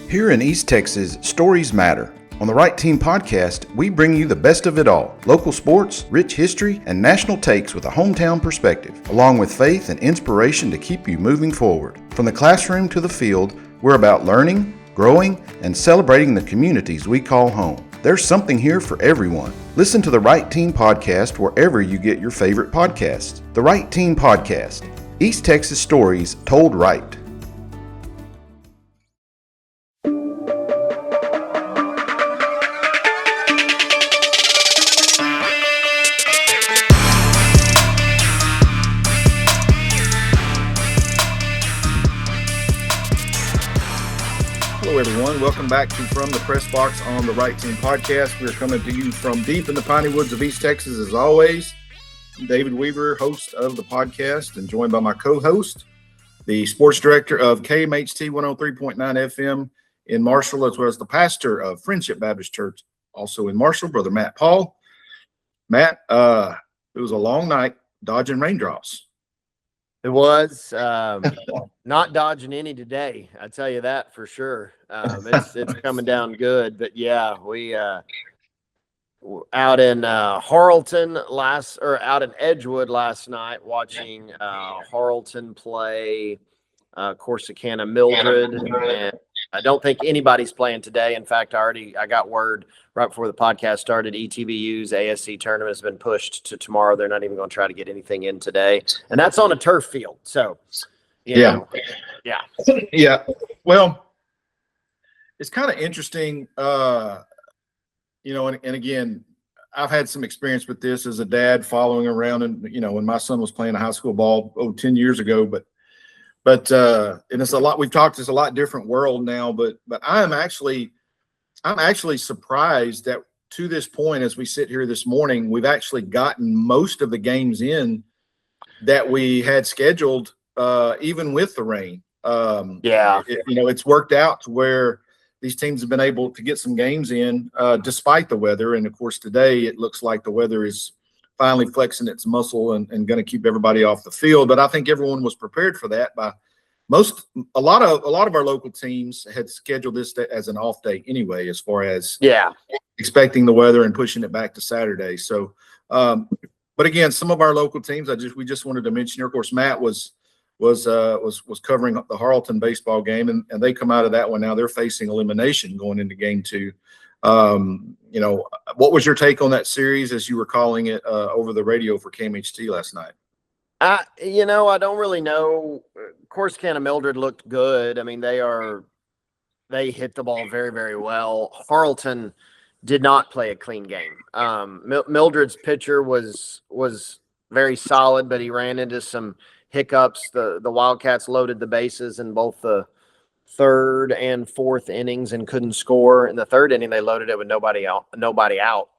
Here in East Texas, stories matter. On the Right Team podcast, we bring you the best of it all. Local sports, rich history, and national takes with a hometown perspective, along with faith and inspiration to keep you moving forward. From the classroom to the field, we're about learning, growing, and celebrating the communities we call home. There's something here for everyone. Listen to the Right Team podcast wherever you get your favorite podcasts. The Right Team podcast. East Texas stories told right. Hello, everyone. Welcome back to From the Press Box on the Right Team podcast. We're coming to you from deep in the piney woods of East Texas, as always. I'm David Weaver, host of the podcast, and joined by my co-host, the sports director of KMHT 103.9 FM in Marshall, as well as the pastor of Friendship Baptist Church, also in Marshall, Brother Matt Paul. Matt, it was a long night dodging raindrops. It was not dodging any today. I tell you that for sure. It's coming down good, but yeah, we out in Harleton out in Edgewood last night watching Harleton play Corsicana Mildred, and I don't think anybody's playing today. In fact, I got word right before the podcast started, ETBU's ASC tournament has been pushed to tomorrow. They're not even going to try to get anything in today, and that's on a turf field. So, yeah. Well, it's kind of interesting, and again, I've had some experience with this as a dad following around, and when my son was playing high school ball 10 years ago, but and it's a lot. We've talked. It's a lot different world now, but I'm actually surprised that to this point, as we sit here this morning, we've actually gotten most of the games in that we had scheduled, even with the rain. It's worked out to where these teams have been able to get some games in despite the weather. And of course, today it looks like the weather is finally flexing its muscle and going to keep everybody off the field. But I think everyone was prepared for that. A lot of our local teams had scheduled this as an off day anyway, as far as expecting the weather and pushing it back to Saturday. So, but again, some of our local teams, we just wanted to mention here. Of course, Matt was covering the Harleton baseball game, and they come out of that one. Now they're facing elimination going into game 2. What was your take on that series as you were calling it over the radio for KMHT last night? I don't really know. Corsicana Mildred looked good. I mean, they hit the ball very, very well. Harleton did not play a clean game. Mildred's pitcher was very solid, but he ran into some hiccups. The Wildcats loaded the bases in both the third and fourth innings and couldn't score. In the third inning, they loaded it with nobody out.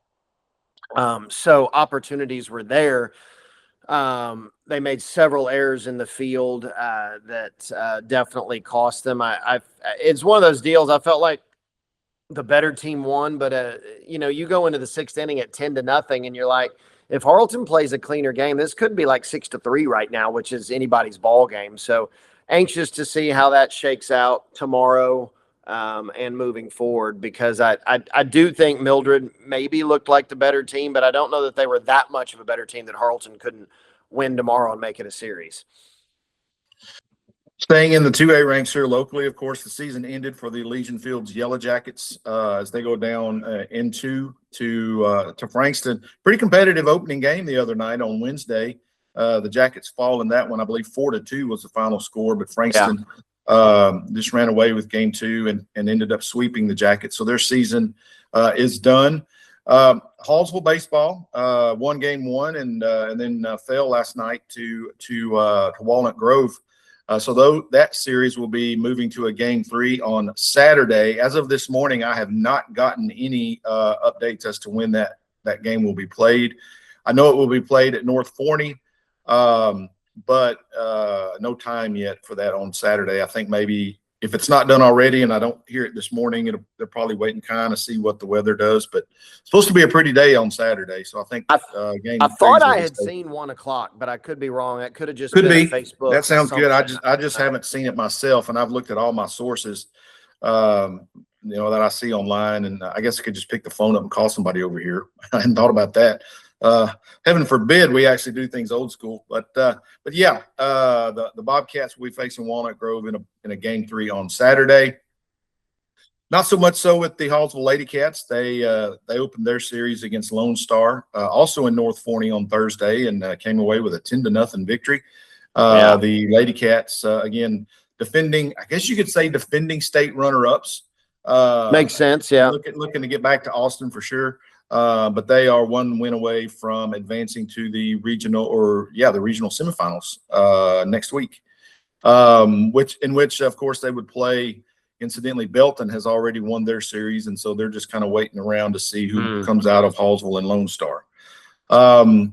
So opportunities were there. They made several errors in the field that definitely cost them. It's one of those deals. I felt like the better team won, but you go into the 6th inning at 10-0, and you're like, if Harleton plays a cleaner game, this could be like 6-3 right now, which is anybody's ball game. So anxious to see how that shakes out tomorrow and moving forward, because I do think Mildred maybe looked like the better team, but I don't know that they were that much of a better team that Harleton couldn't win tomorrow and make it a series. Staying in the 2A ranks here locally, of course, the season ended for the Legion Fields Yellow Jackets as they go down into Frankston. Pretty competitive opening game the other night on Wednesday. The Jackets fall in that one. I believe 4-2 was the final score, but Frankston just ran away with game 2 and ended up sweeping the Jackets. So their season is done. Hallsville baseball won game 1 and then fell last night to Walnut Grove. So that series will be moving to a game 3 on Saturday. As of this morning, I have not gotten any updates as to when that game will be played. I know it will be played at North Forney, but no time yet for that on Saturday. I think maybe if it's not done already, and I don't hear it this morning, they're probably waiting kind of see what the weather does. But it's supposed to be a pretty day on Saturday, so I think game. I thought I had seen 1 o'clock, but I could be wrong. That could have just been Facebook. That sounds good. I just haven't seen it myself, and I've looked at all my sources. that I see online, and I guess I could just pick the phone up and call somebody over here. I hadn't thought about that. Heaven forbid we actually do things old school, but yeah, the Bobcats will be facing Walnut Grove in a game 3 on Saturday. Not so much so with the Hallsville Lady Cats. They opened their series against Lone Star, also in North Forney on Thursday, and came away with a 10-0 victory. The Lady Cats, again, defending state runner-ups. Makes sense, yeah. Looking to get back to Austin for sure. But they are one win away from advancing to the regional semifinals next week. Which of course they would play. Incidentally, Belton has already won their series, and so they're just kind of waiting around to see who comes out of Hallsville and Lone Star. I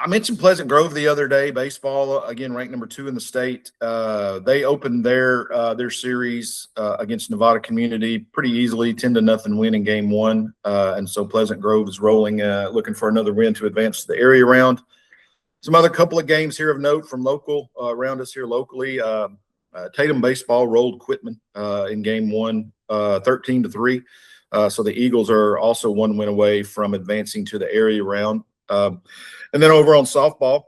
mentioned Pleasant Grove the other day. Baseball, again, ranked number 2 in the state. They opened their series against Nevada Community pretty easily, 10-0 win in game 1. And so Pleasant Grove is rolling, looking for another win to advance to the area round. Some other couple of games here of note from around us here locally. Tatum baseball rolled Quitman in game 1, 13-3. So the Eagles are also one win away from advancing to the area round. And then over on softball,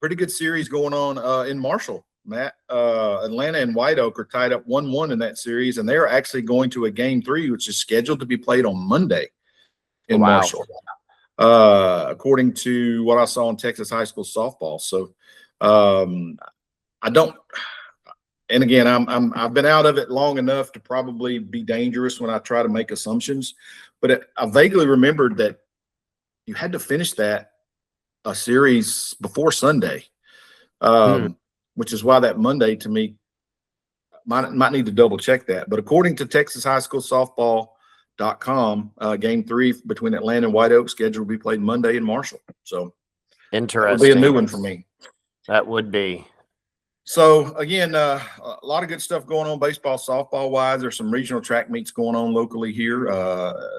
pretty good series going on in Marshall, Matt. Atlanta and White Oak are tied up 1-1 in that series, and they're actually going to a game 3, which is scheduled to be played on Monday in Marshall, according to what I saw in Texas high school softball. So and again, I've been out of it long enough to probably be dangerous when I try to make assumptions, but I vaguely remembered that you had to finish a series before Sunday, which is why that Monday to me might need to double check that. But according to Texas High School Softball.com, game 3 between Atlanta and White Oak scheduled to be played Monday in Marshall. So interesting. That would be a new one for me. That would be. So again, a lot of good stuff going on baseball, softball wise. There's some regional track meets going on locally here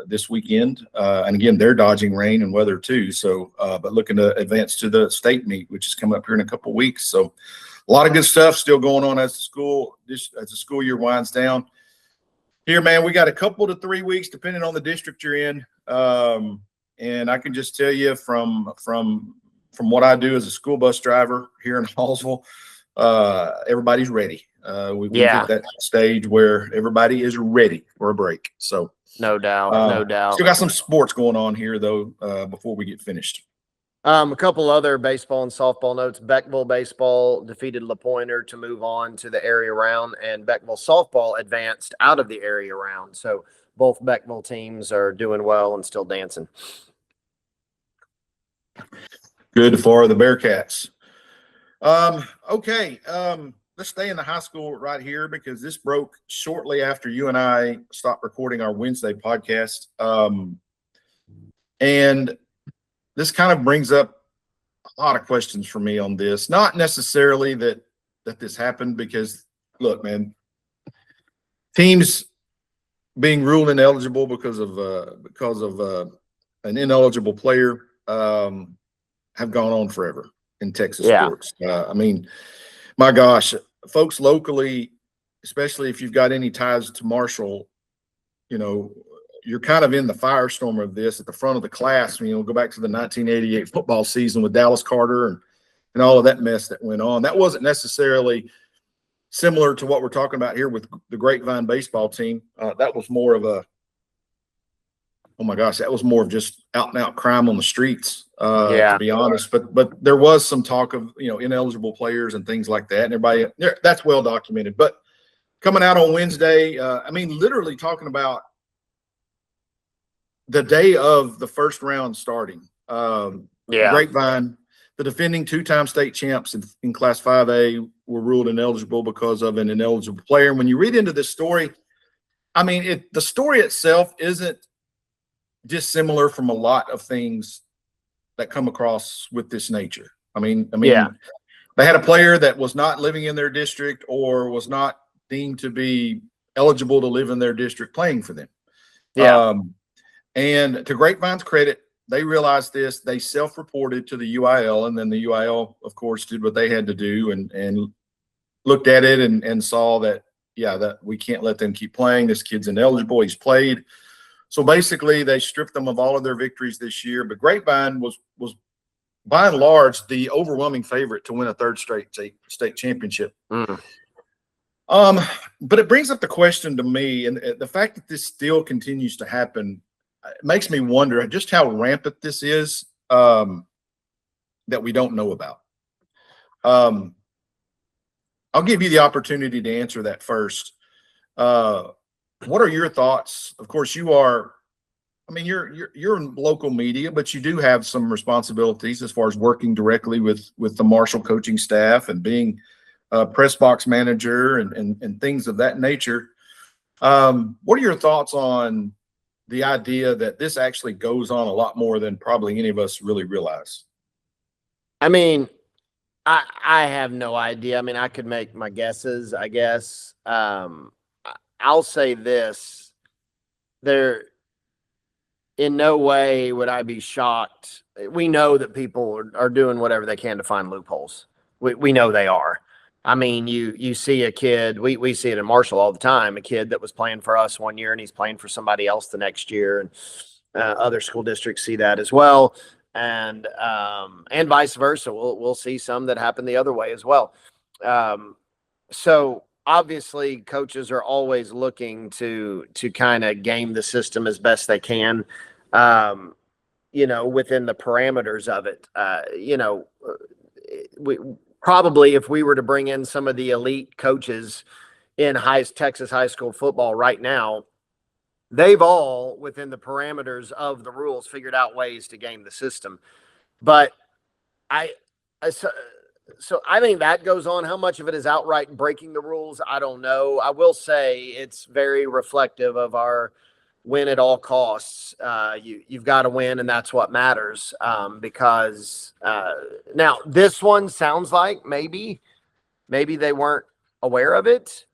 this weekend, and again, they're dodging rain and weather too. So, but looking to advance to the state meet, which is coming up here in a couple of weeks. So, a lot of good stuff still going on as the school year winds down. Here, man, we got a couple to 3 weeks depending on the district you're in, and I can just tell you from what I do as a school bus driver here in Hallsville. Everybody's ready. We've hit that stage where everybody is ready for a break. So no doubt. Still got some sports going on here though, before we get finished. A couple other baseball and softball notes. Beckville baseball defeated La Pointer to move on to the area round, and Beckville softball advanced out of the area round. So both Beckville teams are doing well and still dancing. Good for the Bearcats. Okay. Let's stay in the high school right here because this broke shortly after you and I stopped recording our Wednesday podcast. And this kind of brings up a lot of questions for me on this. Not necessarily that this happened because, look, man, teams being ruled ineligible because of an ineligible player have gone on forever in Texas sports. I mean, my gosh, folks locally, especially if you've got any ties to Marshall, you're kind of in the firestorm of this at the front of the class. Go back to the 1988 football season with Dallas Carter and all of that mess that went on. That wasn't necessarily similar to what we're talking about here with the Grapevine baseball team. That was more of that was more of just out and out crime on the streets, to be honest. But there was some talk of, ineligible players and things like that. And everybody, that's well documented. But coming out on Wednesday, literally talking about the day of the first round starting. Grapevine, the defending 2-time state champs in Class 5A were ruled ineligible because of an ineligible player. And when you read into this story, the story itself isn't dissimilar from a lot of things that come across with this nature. They had a player that was not living in their district or was not deemed to be eligible to live in their district playing for them. And to Grapevine's credit, they realized this. They self-reported to the UIL, and then the UIL, of course, did what they had to do and looked at it and saw that, yeah, that we can't let them keep playing. This kid's ineligible. He's played. So basically they stripped them of all of their victories this year. But Grapevine was by and large the overwhelming favorite to win a third straight state championship. But it brings up the question to me, and the fact that this still continues to happen, it makes me wonder just how rampant this is, that we don't know about. I'll give you the opportunity to answer that first. What are your thoughts? Of course, you're in local media, but you do have some responsibilities as far as working directly with the Marshall coaching staff and being a press box manager and things of that nature. What are your thoughts on the idea that this actually goes on a lot more than probably any of us really realize? I mean, I have no idea. I mean, I could make my guesses, I guess. I'll say this. In no way would I be shocked. We know that people are doing whatever they can to find loopholes. We know they are. I mean, you see a kid, we see it in Marshall all the time, a kid that was playing for us one year and he's playing for somebody else the next year. And other school districts see that as well. And vice versa. We'll see some that happen the other way as well. So obviously coaches are always looking to kind of game the system as best they can, within the parameters of it. We probably, if we were to bring in some of the elite coaches in Texas high school football right now, they've all, within the parameters of the rules, figured out ways to game the system. But so I think that goes on. How much of it is outright breaking the rules? I don't know. I will say it's very reflective of our win at all costs. You've got to win, and that's what matters. Because now this one sounds like maybe they weren't aware of it,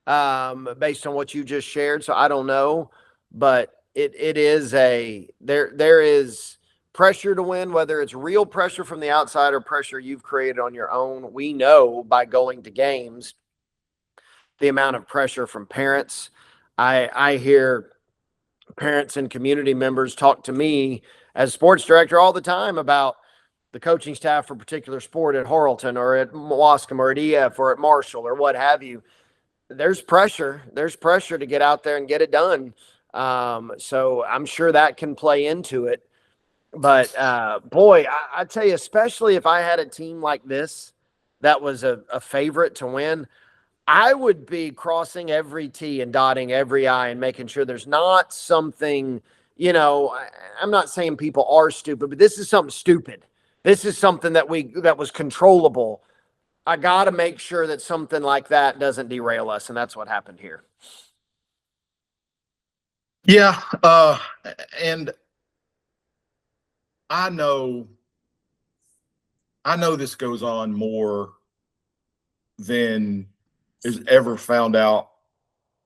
based on what you just shared. So I don't know, but it is there is pressure to win, whether it's real pressure from the outside or pressure you've created on your own. We know by going to games the amount of pressure from parents. I hear parents and community members talk to me as sports director all the time about the coaching staff for a particular sport at Harleton or at Wascom or at EF or at Marshall or what have you. There's pressure to get out there and get it done. So I'm sure that can play into it. But boy, I tell you, especially if I had a team like this that was a favorite to win, I would be crossing every T and dotting every I and making sure there's not something, I'm not saying people are stupid, but this is something stupid. This is something that was controllable. I got to make sure that something like that doesn't derail us. And that's what happened here. Yeah. And I know this goes on more than is ever found out.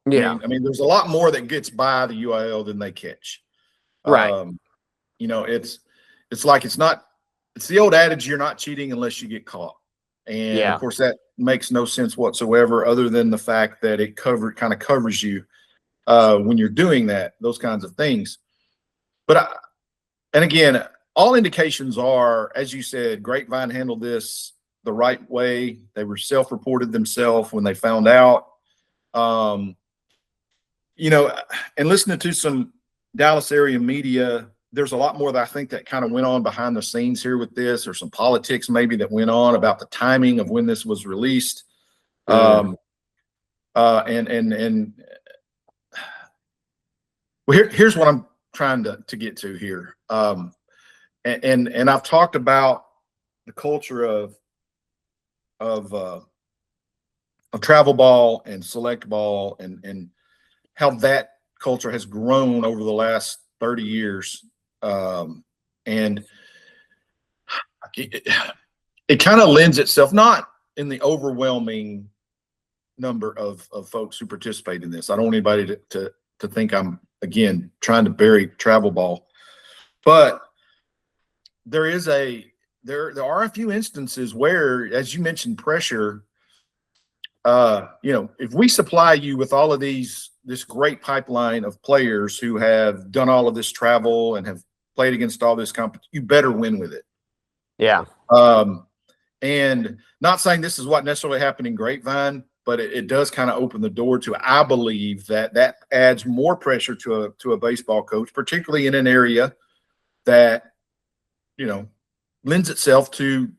Yeah. I mean, there's a lot more that gets by the UIL than they catch. Right. It's like it's the old adage, you're not cheating unless you get caught. And of course that makes no sense whatsoever, other than the fact that it kind of covers you when you're doing those kinds of things. But and again, all indications are, as you said, Grapevine handled this the right way. They were self-reported themselves when they found out. And listening to some Dallas area media, there's a lot more that I think that kind of went on behind the scenes here with this, or some politics maybe that went on about the timing of when this was released. Well, here's what I'm trying to get to here. And I've talked about the culture of travel ball and select ball and how that culture has grown over the last 30 years. And it kind of lends itself, not in the overwhelming number of folks who participate in this. I don't want anybody to think I'm, again, trying to bury travel ball, but there are a few instances where, as you mentioned, pressure if we supply you with all of this great pipeline of players who have done all of this travel and have played against all this competition, you better win with it. Yeah. And not saying this is what necessarily happened in Grapevine, but it does kind of open the door to, I believe, that adds more pressure to a baseball coach, particularly in an area that, lends itself to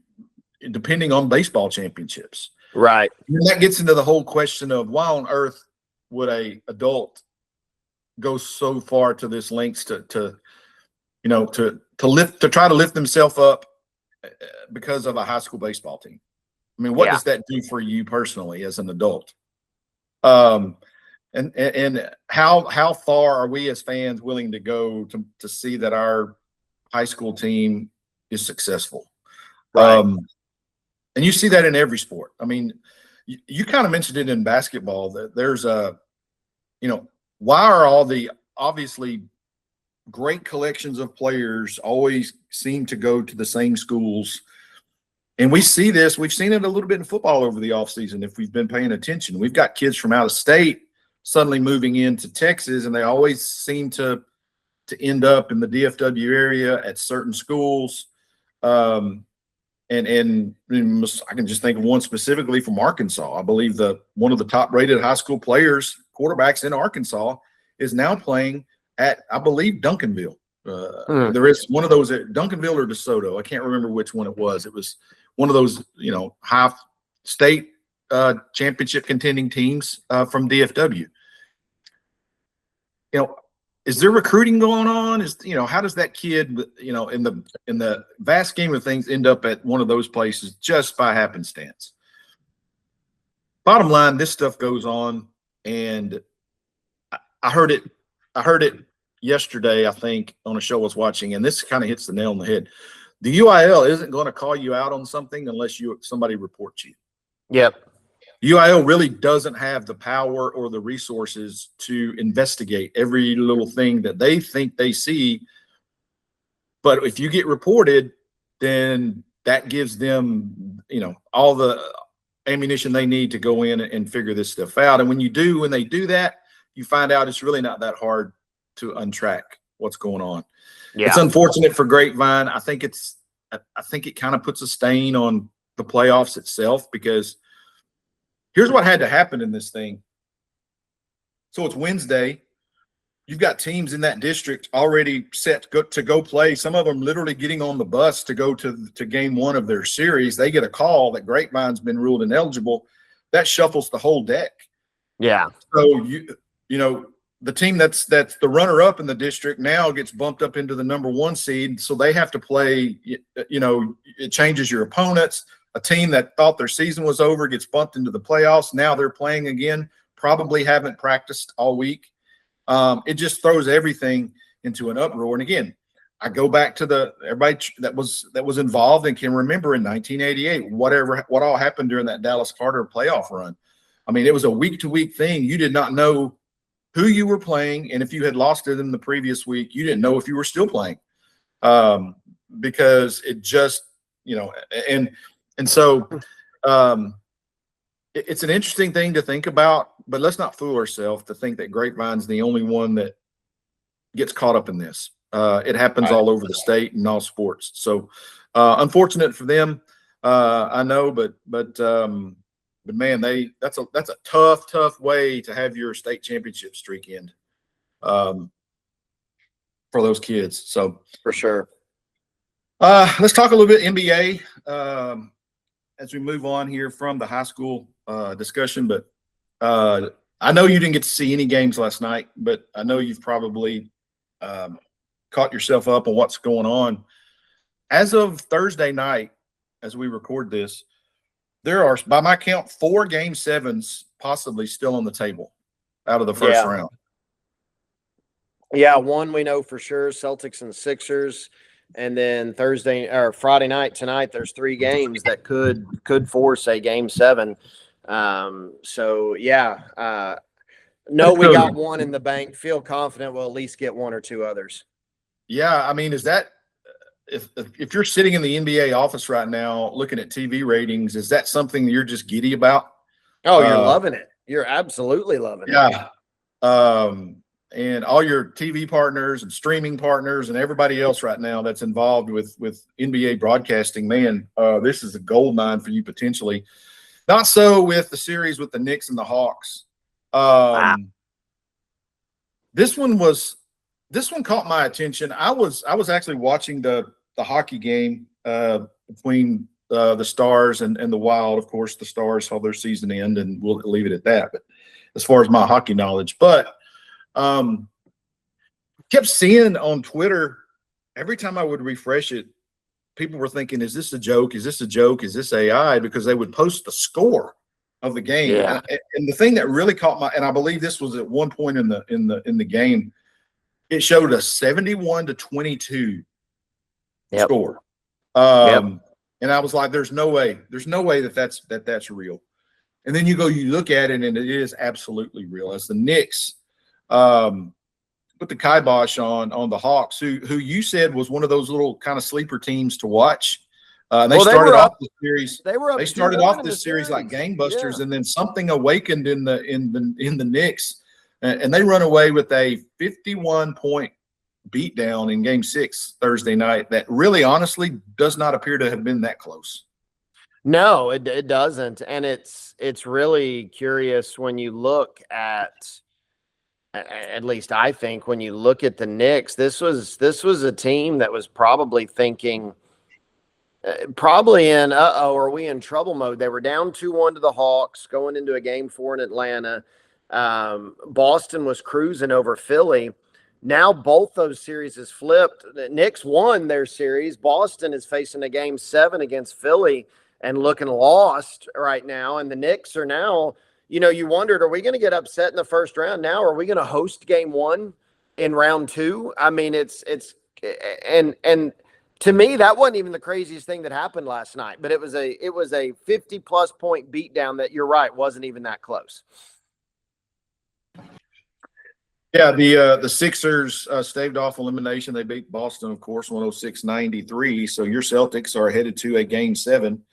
depending on baseball championships. Right. And that gets into the whole question of why on earth would a adult go so far to this lengths to try to lift themselves up because of a high school baseball team. I mean, what does that do for you personally as an adult? And how far are we as fans willing to go to see that our high school team is successful? Right. And you see that in every sport. I mean, you kind of mentioned it in basketball that there's why are all the obviously great collections of players always seem to go to the same schools? And we see this. We've seen it a little bit in football over the offseason if we've been paying attention. We've got kids from out of state suddenly moving into Texas, and they always seem to end up in the DFW area at certain schools. And I can just think of one specifically from Arkansas. I believe one of the top-rated high school players, quarterbacks in Arkansas, is now playing at, I believe, Duncanville. There is one of those at Duncanville or DeSoto. I can't remember which one it was. It was one of those, high state championship contending teams from DFW. Is there recruiting going on? How does that kid, in the vast game of things, end up at one of those places just by happenstance? Bottom line, this stuff goes on, and I heard it yesterday, I think, on a show I was watching, and this kind of hits the nail on the head. The UIL isn't going to call you out on something unless somebody reports you. Yep. UIL really doesn't have the power or the resources to investigate every little thing that they think they see. But if you get reported, then that gives them, all the ammunition they need to go in and figure this stuff out. And when they do that, you find out it's really not that hard to untrack what's going on. Yeah. It's unfortunate for Grapevine. I think it kind of puts a stain on the playoffs itself, because here's what had to happen in this thing. So it's Wednesday. You've got teams in that district already set to go play. Some of them literally getting on the bus to go to game one of their series. They get a call that Grapevine's been ruled ineligible. That shuffles the whole deck. Yeah. So the team that's the runner-up in the district now gets bumped up into the number one seed. So they have to play. It changes your opponents. A team that thought their season was over gets bumped into the playoffs. Now they're playing again, probably haven't practiced all week. It just throws everything into an uproar. And again, I go back to everybody that was involved and can remember in 1988, what all happened during that Dallas Carter playoff run. I mean, it was a week-to-week thing. You did not know who you were playing, and if you had lost it in the previous week, you didn't know if you were still playing, because it just, and so it's an interesting thing to think about, but let's not fool ourselves to think that Grapevine's the only one that gets caught up in this. It happens all over the state and all sports. So unfortunate for them, I know, but man, that's a tough way to have your state championship streak end for those kids. So For sure. let's talk a little bit NBA as we move on here from the high school discussion. But I know you didn't get to see any games last night, but I know you've probably caught yourself up on what's going on. As of Thursday night, as we record this, there are, by my count, 4 Game 7s possibly still on the table out of the first round. Yeah, one we know for sure, Celtics and Sixers. And then Friday night tonight, there's 3 games that could force a Game 7. So yeah, we got one in the bank. Feel confident we'll at least get 1 or 2 others. Yeah, I mean, is that if you're sitting in the NBA office right now looking at TV ratings, is that something you're just giddy about? Oh, you're Uh, loving it. You're absolutely loving it. yeah. And all your TV partners and streaming partners and everybody else right now that's involved with NBA broadcasting, man, this is a gold mine for you potentially. Not so with the series with the Knicks and the Hawks. Wow. This one caught my attention. I was actually watching the hockey game between the Stars and the Wild. Of course, the Stars saw their season end, and we'll leave it at that. But as far as my hockey knowledge, kept seeing on Twitter every time I would refresh it, people were thinking, "Is this a joke? Is this a joke? Is this AI?" Because they would post the score of the game. Yeah. And the thing that really caught my, and I believe this was at one point in the game, it showed a 71-22 score. And I was like, "There's no way that's real." And then you look at it, and it is absolutely real. As the Knicks put the kibosh on the Hawks, who you said was one of those little kind of sleeper teams to watch. They started off the series. They started off this series like gangbusters, and then something awakened in the Knicks, and they run away with a 51-point beatdown in Game 6 Thursday night. That really, honestly, does not appear to have been that close. No, it doesn't, and it's really curious when you look at least I think when you look at the Knicks, this was a team that was probably thinking, probably in are we in trouble mode? They were down 2-1 to the Hawks going into a Game 4 in Atlanta. Boston was cruising over Philly. Now both those series is flipped. The Knicks won their series. Boston is facing a Game 7 against Philly and looking lost right now. And the Knicks are now, you wondered, are we going to get upset in the first round now? Are we going to host Game 1 in round 2? I mean, and to me, that wasn't even the craziest thing that happened last night, but it was a 50+ point beatdown that, you're right, wasn't even that close. Yeah, the Sixers staved off elimination. They beat Boston, of course, 106-93. So your Celtics are headed to a Game 7.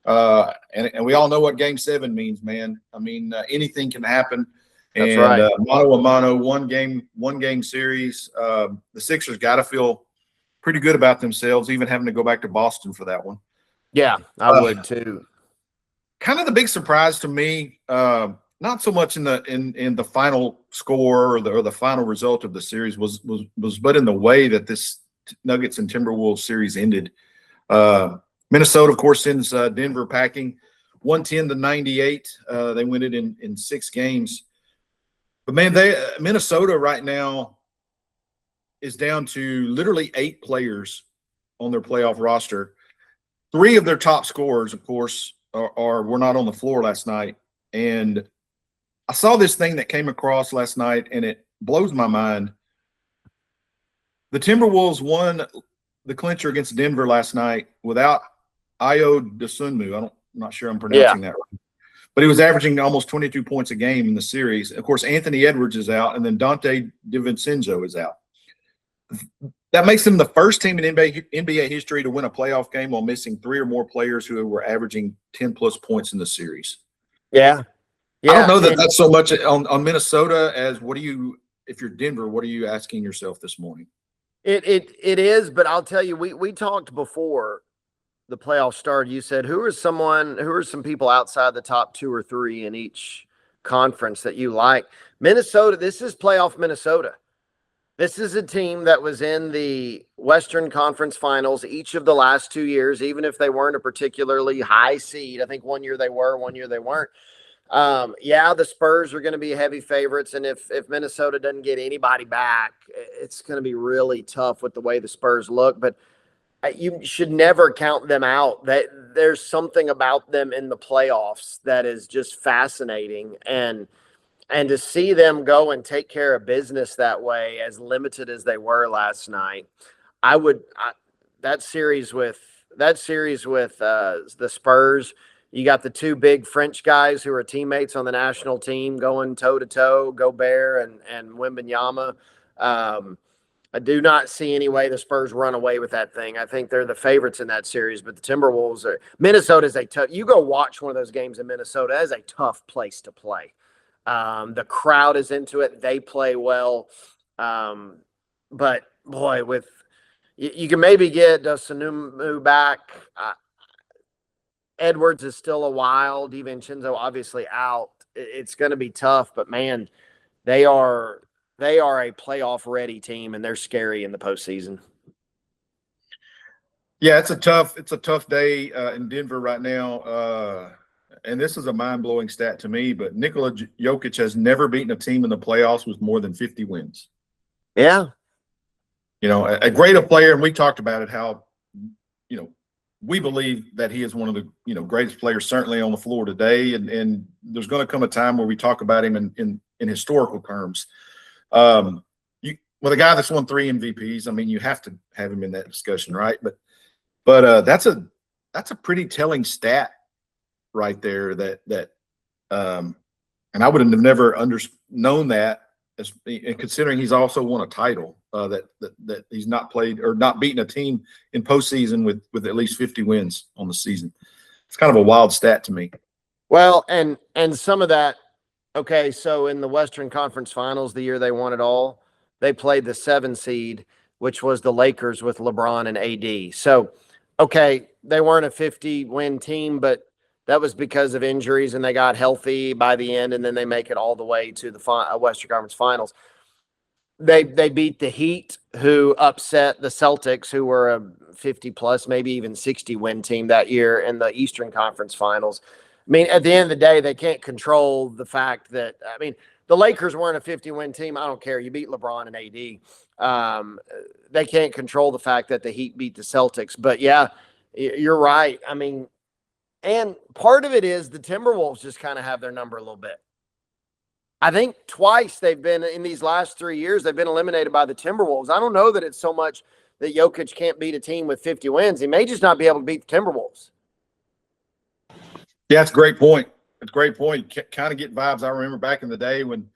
And we all know what Game 7 means, man. I mean, anything can happen. That's right. Mano a mano, one game series. The Sixers got to feel pretty good about themselves, even having to go back to Boston for that one. Yeah, I would too. Kind of the big surprise to me, not so much in the final score or the final result of the series was but in the way that this Nuggets and Timberwolves series ended. Minnesota, of course, sends Denver packing, 110-98. They win it in 6 games. But man, Minnesota right now is down to literally 8 players on their playoff roster. 3 of their top scorers, of course, were not on the floor last night. And I saw this thing that came across last night, and it blows my mind. The Timberwolves won the clincher against Denver last night without Ayo Dosunmu. I'm not sure I'm pronouncing that right. But he was averaging almost 22 points a game in the series. Of course, Anthony Edwards is out, and then Dante DiVincenzo is out. That makes them the first team in NBA history to win a playoff game while missing 3 or more players who were averaging 10+ points in the series. Yeah. I don't know that that's so much on Minnesota as if you're Denver, what are you asking yourself this morning? It is, but I'll tell you, we talked before the playoffs started. You said, who are some people outside the top 2 or 3 in each conference that you like? Minnesota, this is playoff Minnesota. This is a team that was in the Western Conference Finals each of the last 2 years, even if they weren't a particularly high seed. I think one year they were, one year they weren't. The Spurs are going to be heavy favorites, and if Minnesota doesn't get anybody back, it's going to be really tough with the way the Spurs look. But you should never count them out. There's something about them in the playoffs that is just fascinating, and to see them go and take care of business that way, as limited as they were last night, that series with the Spurs. You got the 2 big French guys who are teammates on the national team going toe-to-toe, Gobert and Wembanyama. I do not see any way the Spurs run away with that thing. I think they're the favorites in that series, but the Timberwolves are – Minnesota is a tough – you go watch one of those games in Minnesota, that is a tough place to play. The crowd is into it. They play well. But, boy, with you can maybe get Dosunmu back. Edwards is still a while. DiVincenzo obviously out. It's going to be tough, but, man, they are a playoff-ready team, and they're scary in the postseason. Yeah, it's a tough day in Denver right now. And this is a mind-blowing stat to me, but Nikola Jokic has never beaten a team in the playoffs with more than 50 wins. Yeah. You know, a great player, and we talked about it, how, you know, we believe that he is one of the, you know, greatest players certainly on the floor today. And there's going to come a time where we talk about him in historical terms. With a guy that's won 3 MVPs, I mean, you have to have him in that discussion, right? But that's a pretty telling stat right there. And I would have never known that, and considering he's also won a title, that he's not played or not beaten a team in postseason with at least 50 wins on the season. It's kind of a wild stat to me. Well, and some of that. Okay, so in the Western Conference Finals, the year they won it all, they played the 7 seed, which was the Lakers with LeBron and AD. So, okay, they weren't a 50-win team, but that was because of injuries, and they got healthy by the end, and then they make it all the way to the Western Conference Finals. They beat the Heat, who upset the Celtics, who were a 50-plus, maybe even 60-win team that year in the Eastern Conference Finals. I mean, at the end of the day, they can't control the fact that, I mean, the Lakers weren't a 50-win team. I don't care. You beat LeBron and AD. They can't control the fact that the Heat beat the Celtics. But, yeah, you're right. I mean, and part of it is the Timberwolves just kind of have their number a little bit. I think twice they've been in these last 3 years, they've been eliminated by the Timberwolves. I don't know that it's so much that Jokic can't beat a team with 50 wins. He may just not be able to beat the Timberwolves. Yeah, it's a great point. It's a great point. Kind of get vibes. I remember back in the day when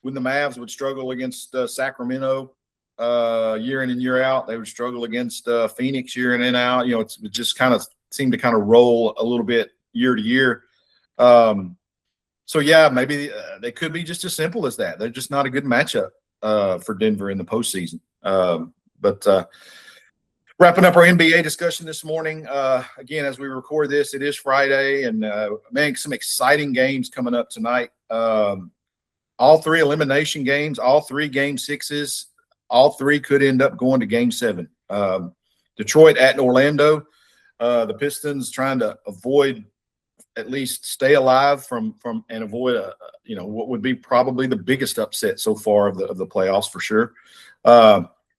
the Mavs would struggle against Sacramento year in and year out. They would struggle against Phoenix year in and out. You know, it just kind of seemed to kind of roll a little bit year to year. So, yeah, maybe they could be just as simple as that. They're just not a good matchup for Denver in the postseason. But wrapping up our NBA discussion this morning. Again, as we record this, it is Friday, and man, some exciting games coming up tonight. All 3 elimination games, all 3 game 6s, all 3 could end up going to game 7. Detroit at Orlando. The Pistons trying to avoid, at least stay alive from and avoid what would be probably the biggest upset so far of the playoffs for sure.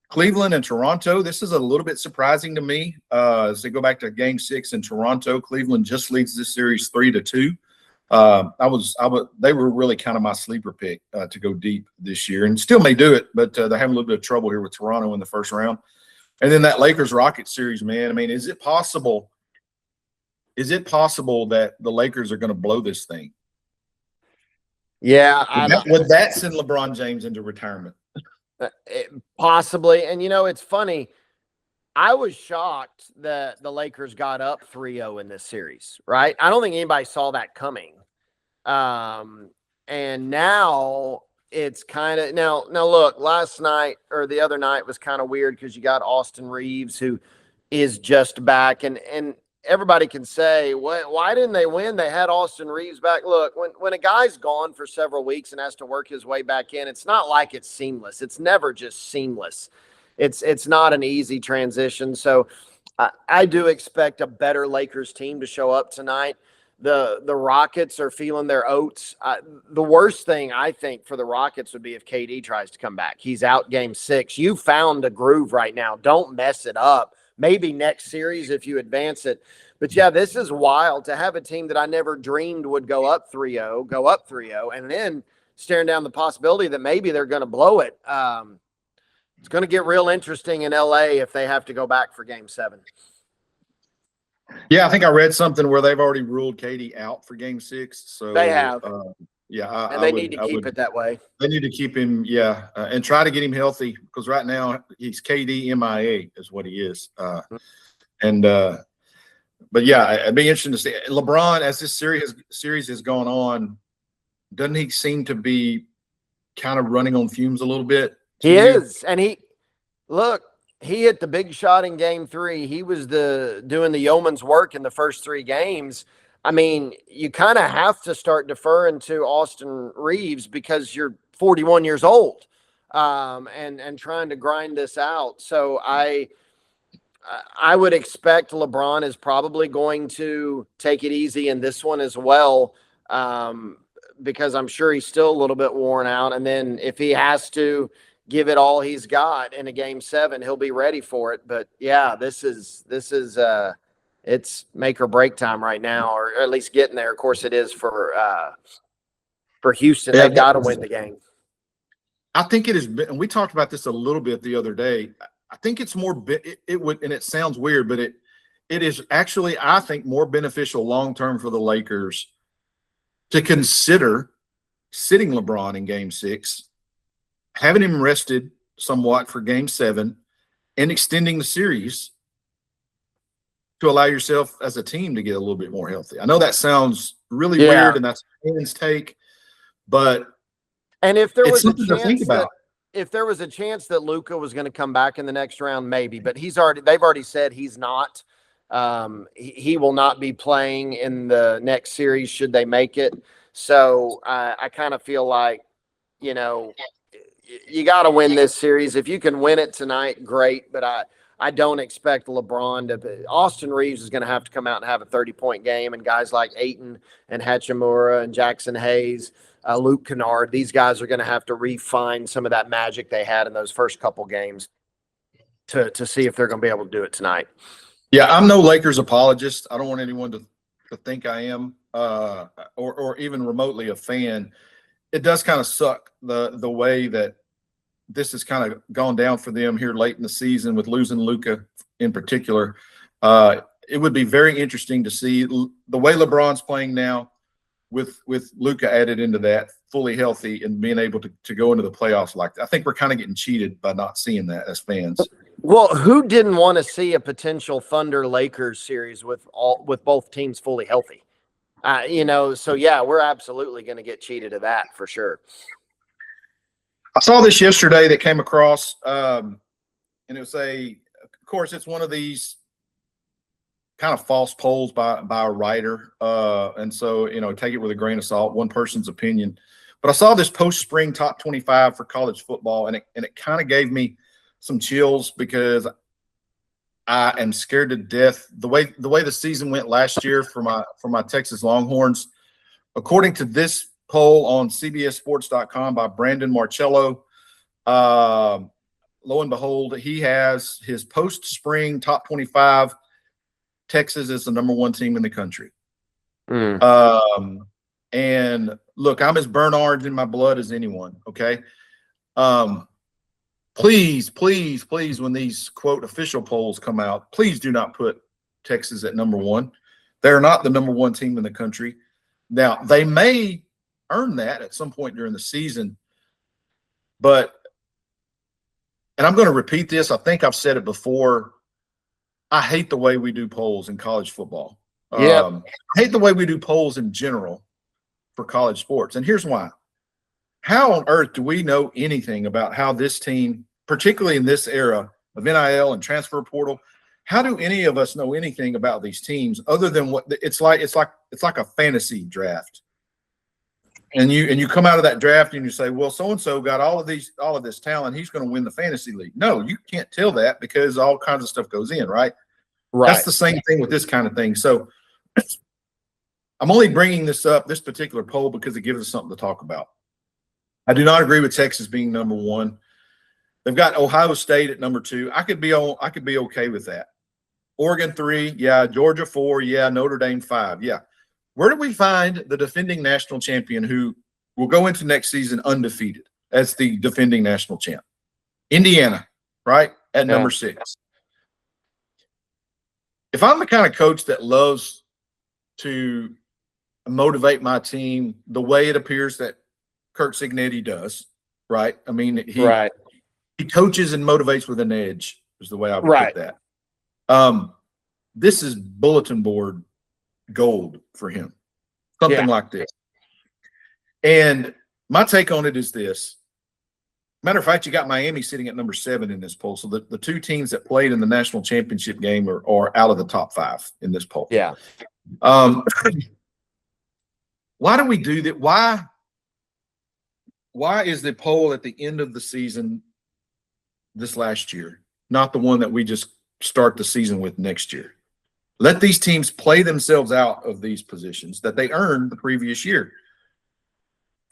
Cleveland and Toronto. This is a little bit surprising to me as they go back to Game 6 in Toronto. Cleveland just leads this series 3-2. They were really kind of my sleeper pick to go deep this year, and still may do it, but they're having a little bit of trouble here with Toronto in the first round. And then that Lakers-Rockets series, man. I mean, is it possible that the Lakers are going to blow this thing? Yeah. Would that send LeBron James into retirement? Possibly. And, it's funny. I was shocked that the Lakers got up 3-0 in this series, right? I don't think anybody saw that coming. And now it's kind of now look, last night or the other night was kind of weird because you got Austin Reeves, who is just back, and everybody can say, why didn't they win? They had Austin Reeves back. Look, when a guy's gone for several weeks and has to work his way back in, it's not like it's seamless. It's never just seamless. It's not an easy transition. So I do expect a better Lakers team to show up tonight. The Rockets are feeling their oats. The worst thing, I think, for the Rockets would be if KD tries to come back. He's out Game 6. You found a groove right now. Don't mess it up. Maybe next series if you advance it. But, yeah, this is wild to have a team that I never dreamed would go up 3-0, and then staring down the possibility that maybe they're going to blow it. It's going to get real interesting in L.A. if they have to go back for Game 7. Yeah, I think I read something where they've already ruled KD out for Game 6. So they have. Yeah, And they need to keep it that way. They need to keep him, and try to get him healthy because right now he's KD MIA is what he is. But yeah, it'd be interesting to see LeBron as this series has gone on. Doesn't he seem to be kind of running on fumes a little bit? He is, and he hit the big shot in Game 3. He was doing the yeoman's work in the first 3 games. I mean, you kind of have to start deferring to Austin Reeves because you're 41 years old, and trying to grind this out. So I would expect LeBron is probably going to take it easy in this one as well, because I'm sure he's still a little bit worn out. And then if he has to give it all he's got in a Game 7, he'll be ready for it. But yeah, this is it's make or break time right now, or at least getting there. Of course, it is for Houston. Yeah, They got to win the game. I think it is, and we talked about this a little bit the other day. I think it's more. It would, and it sounds weird, but it is actually, I think, more beneficial long term for the Lakers to consider sitting LeBron in Game 6, having him rested somewhat for Game 7, and extending the series to allow yourself as a team to get a little bit more healthy. I know that sounds really weird, and that's a fans' take, but if there was something to think about. If there was a chance that Luka was going to come back in the next round, maybe, but they've already said he's not. He will not be playing in the next series should they make it. So I kind of feel like, you got to win this series. If you can win it tonight, great. But I don't expect LeBron to. Austin Reeves is going to have to come out and have a 30-point game, and guys like Ayton and Hachimura and Jackson Hayes, Luke Kennard, these guys are going to have to refine some of that magic they had in those first couple games to see if they're going to be able to do it tonight. Yeah, I'm no Lakers apologist. I don't want anyone to think I am, or even remotely a fan. It does kind of suck the way that this has kind of gone down for them here late in the season with losing Luka in particular. It would be very interesting to see the way LeBron's playing now with Luka added into that, fully healthy and being able to go into the playoffs like that. I think we're kind of getting cheated by not seeing that as fans. Well, who didn't want to see a potential Thunder Lakers series with both teams fully healthy? So yeah, we're absolutely going to get cheated of that for sure. I saw this yesterday that came across, and it was of course, it's one of these kind of false polls by a writer. And so, take it with a grain of salt, one person's opinion. But I saw this post-spring top 25 for college football, and it kind of gave me some chills because I am scared to death. The way the season went last year for my Texas Longhorns, according to this poll on CBSSports.com by Brandon Marcello, lo and behold, he has his post-spring top 25. Texas is the number 1 team in the country. And look, I'm as burnt orange in my blood as anyone. Okay. Please, please, please, when these quote official polls come out, please do not put Texas at number 1. They're not the number 1 team in the country. Now, they may earn that at some point during the season, and I'm going to repeat this. I think I've said it before. I hate the way we do polls in college football. I hate the way we do polls in general for college sports. And here's why. How on earth do we know anything about how this team, particularly in this era of NIL and transfer portal, how do any of us know anything about these teams other than what it's like a fantasy draft? And you come out of that draft and you say, well, so-and-so got all of this talent. He's going to win the fantasy league. No, you can't tell that because all kinds of stuff goes in, right? Right. That's the same thing with this kind of thing. So I'm only bringing this particular poll because it gives us something to talk about. I do not agree with Texas being number 1. They've got Ohio State at number 2. I could be okay with that. Oregon 3, yeah. Georgia 4, yeah. Notre Dame 5, yeah. Where do we find the defending national champion who will go into next season undefeated as the defending national champ? Indiana, right? At number 6. If I'm the kind of coach that loves to motivate my team the way it appears that Kirk Cignetti does, right? I mean, he coaches and motivates with an edge is the way I would put that. This is bulletin board gold for him, something like this. And my take on it is this. Matter of fact, you got Miami sitting at number 7 in this poll. So the two teams that played in the national championship game are out of the top 5 in this poll. Yeah. Why do we do that? Why is the poll at the end of the season this last year not the one that we just start the season with next year? Let these teams play themselves out of these positions that they earned the previous year.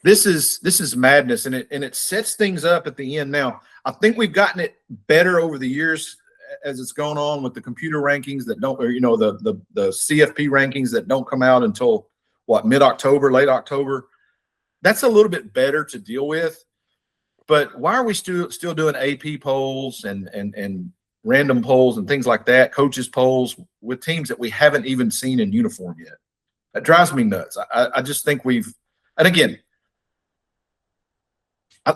This is madness, and it sets things up at the end. Now, I think we've gotten it better over the years as it's gone on with the computer rankings that don't, or the CFP rankings that don't come out until mid-October, late October. That's a little bit better to deal with. But why are we still doing AP polls and random polls and things like that, coaches polls with teams that we haven't even seen in uniform yet? That drives me nuts. I just think and again,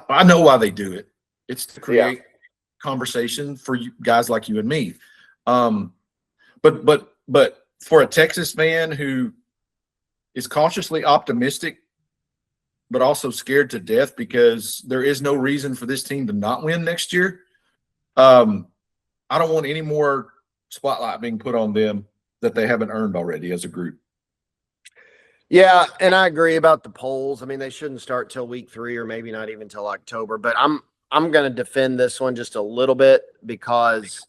I know why they do it. It's to create conversation for you guys like you and me. But for a Texas fan who is cautiously optimistic, but also scared to death because there is no reason for this team to not win next year, I don't want any more spotlight being put on them that they haven't earned already as a group. Yeah, and I agree about the polls. I mean, they shouldn't start till week 3 or maybe not even till October. But I'm going to defend this one just a little bit because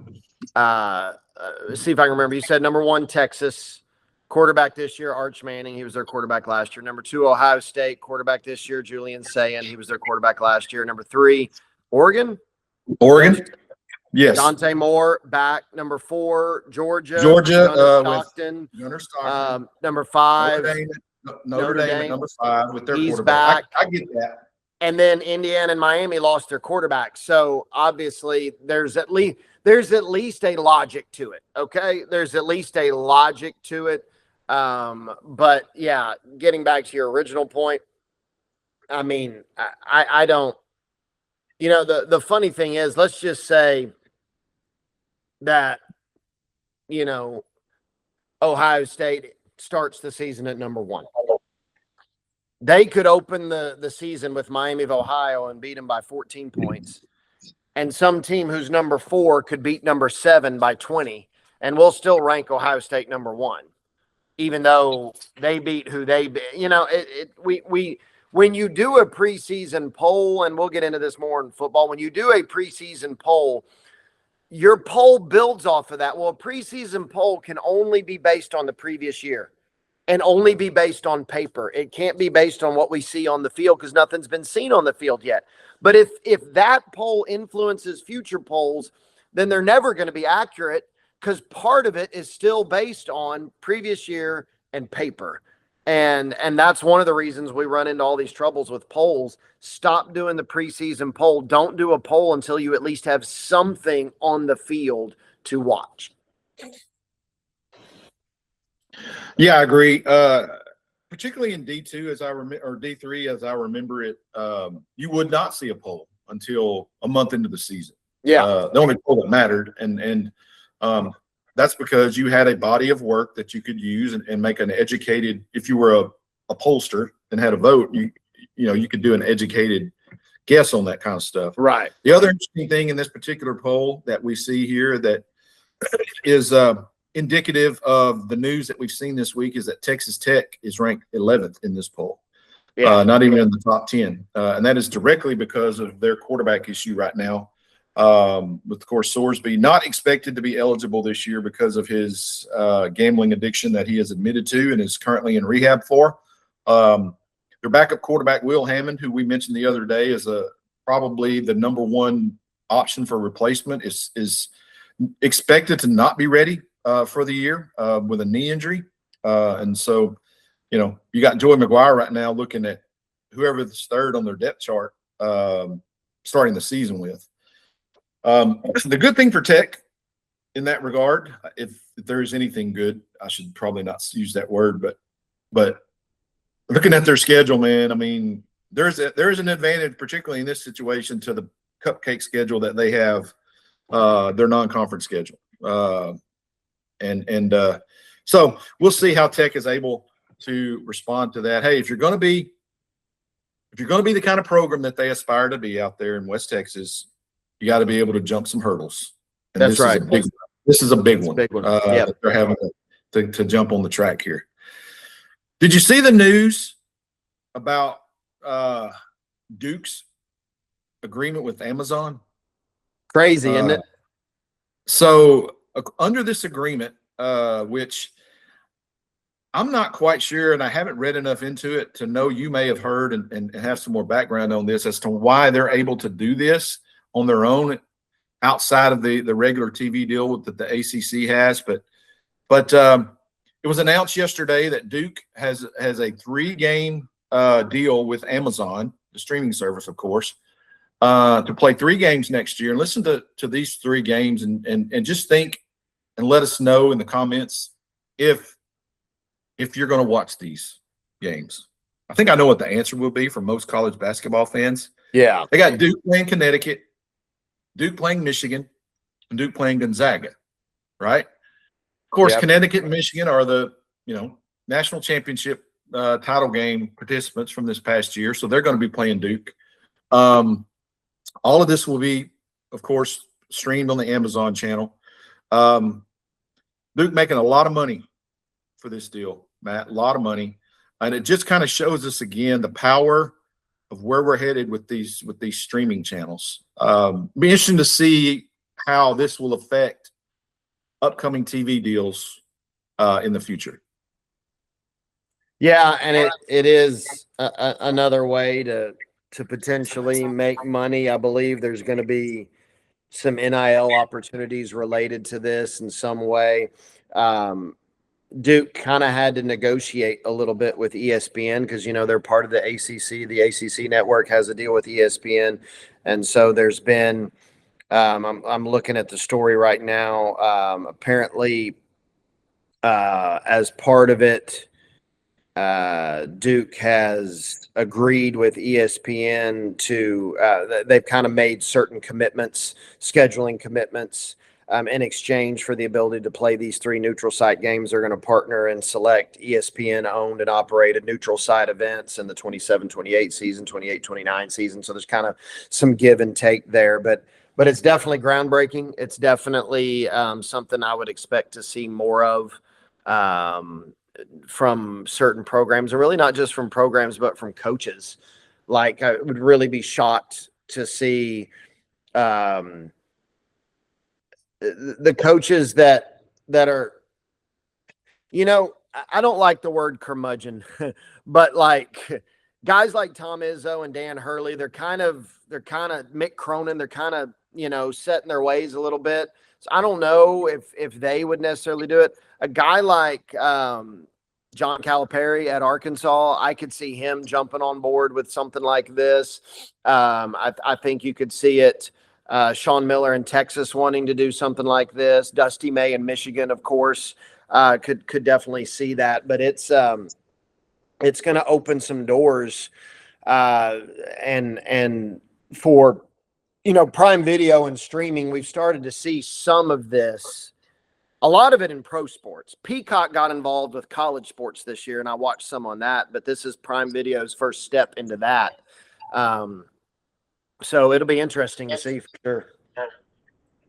see if I can remember. You said number 1, Texas. Quarterback this year, Arch Manning. He was their quarterback last year. Number 2, Ohio State. Quarterback this year, Julian Sayin. He was their quarterback last year. Number 3, Oregon. Yes. Dante Moore back. Number 4, Georgia. Stockton. Number 5, Notre Dame at number 5 with their quarterback. I get that. And then Indiana and Miami lost their quarterback. So obviously there's at least a logic to it. Okay. There's at least a logic to it. But yeah, getting back to your original point, I mean, I don't, the funny thing is, let's just say that, Ohio State starts the season at number 1. They could open the season with Miami of Ohio and beat them by 14 points. And some team who's number 4 could beat number 7 by 20. And we'll still rank Ohio State number 1, even though they beat who they beat. When you do a preseason poll, and we'll get into this more in football, when you do a preseason poll, your poll builds off of that. Well, a preseason poll can only be based on the previous year and only be based on paper. It can't be based on what we see on the field because nothing's been seen on the field yet. But if that poll influences future polls, then they're never going to be accurate because part of it is still based on previous year and paper. And that's one of the reasons we run into all these troubles with polls. Stop doing the preseason poll. Don't do a poll until you at least have something on the field to watch. Yeah, I agree. Particularly in D2, as I remember, or D3, as I remember it, you would not see a poll until a month into the season. Yeah, the only poll that mattered, and that's because you had a body of work that you could use and make an educated. If you were a pollster and had a vote, you could do an educated guess on that kind of stuff. Right. The other interesting thing in this particular poll that we see here that is indicative of the news that we've seen this week is that Texas Tech is ranked 11th in this poll. Not even in the top 10. And that is directly because of their quarterback issue right now. With, of course, Sorsby not expected to be eligible this year because of his gambling addiction that he has admitted to and is currently in rehab for. Their backup quarterback, Will Hammond, who we mentioned the other day, is probably the number 1 option for replacement, is expected to not be ready for the year with a knee injury. And so, you got Joey McGuire right now looking at whoever's third on their depth chart starting the season with. The good thing for Tech in that regard, if there is anything good, I should probably not use that word, but But looking at their schedule, man, I mean, there's an advantage, particularly in this situation, to the cupcake schedule that they have, their non-conference schedule. So we'll see how Tech is able to respond to that. Hey, if you're going to be the kind of program that they aspire to be out there in West Texas, you got to be able to jump some hurdles. And That's right. This is a big one. Big one. That they're having to jump on the track here. Did you see the news about Duke's agreement with Amazon? Crazy, isn't it? So under this agreement, which I'm not quite sure, and I haven't read enough into it to know, you may have heard and have some more background on this as to why they're able to do this on their own outside of the regular TV deal that the ACC has. But it was announced yesterday that Duke has a 3-game deal with Amazon, the streaming service, of course, to play 3 games next year. And listen to these 3 games and just think and let us know in the comments if you're going to watch these games. I think I know what the answer will be for most college basketball fans. Yeah. They got Duke playing Connecticut, Duke playing Michigan, and Duke playing Gonzaga, right? Of course, Yep. Connecticut and Michigan are the, national championship title game participants from this past year, so they're going to be playing Duke. All of this will be, of course, streamed on the Amazon channel. Duke making a lot of money for this deal, Matt, a lot of money. And it just kind of shows us again the power of where we're headed with these streaming channels. Be interesting to see how this will affect upcoming TV deals in the future. Yeah, and it is another way to potentially make money. I believe there's going to be some NIL opportunities related to this in some way. Duke kind of had to negotiate a little bit with ESPN because, they're part of the ACC. The ACC network has a deal with ESPN. And so there's been, I'm looking at the story right now. Apparently, as part of it, Duke has agreed with ESPN to, they've kind of made certain commitments, scheduling commitments, in exchange for the ability to play these 3 neutral site games. They're going to partner and select ESPN owned and operated neutral site events in the 27-28 season, 28-29 season. So there's kind of some give and take there, but it's definitely groundbreaking. It's definitely something I would expect to see more of from certain programs, and really not just from programs, but from coaches. Like, I would really be shocked to see the coaches that are, I don't like the word curmudgeon, but like guys like Tom Izzo and Dan Hurley, they're kind of Mick Cronin, they're kind of, set in their ways a little bit. So I don't know if they would necessarily do it. A guy like John Calipari at Arkansas, I could see him jumping on board with something like this. I think you could see it. Sean Miller in Texas wanting to do something like this. Dusty May in Michigan, of course, could definitely see that. But it's going to open some doors, and for Prime Video and streaming, we've started to see some of this. A lot of it in pro sports. Peacock got involved with college sports this year, and I watched some on that. But this is Prime Video's first step into that. So it'll be interesting to see for sure.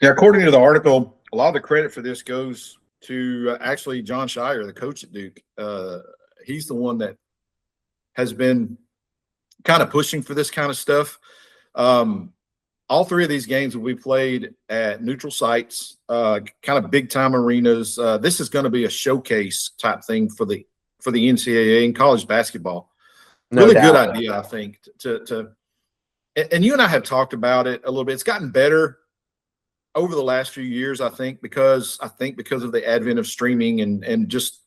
Yeah, according to the article, a lot of the credit for this goes to actually John Shire, the coach at Duke. He's the one that has been kind of pushing for this kind of stuff. All 3 of these games will be played at neutral sites, kind of big time arenas. This is going to be a showcase type thing for the NCAA and college basketball. Really good idea, I think, and you and I have talked about it a little bit. It's gotten better over the last few years, I think, because of the advent of streaming and just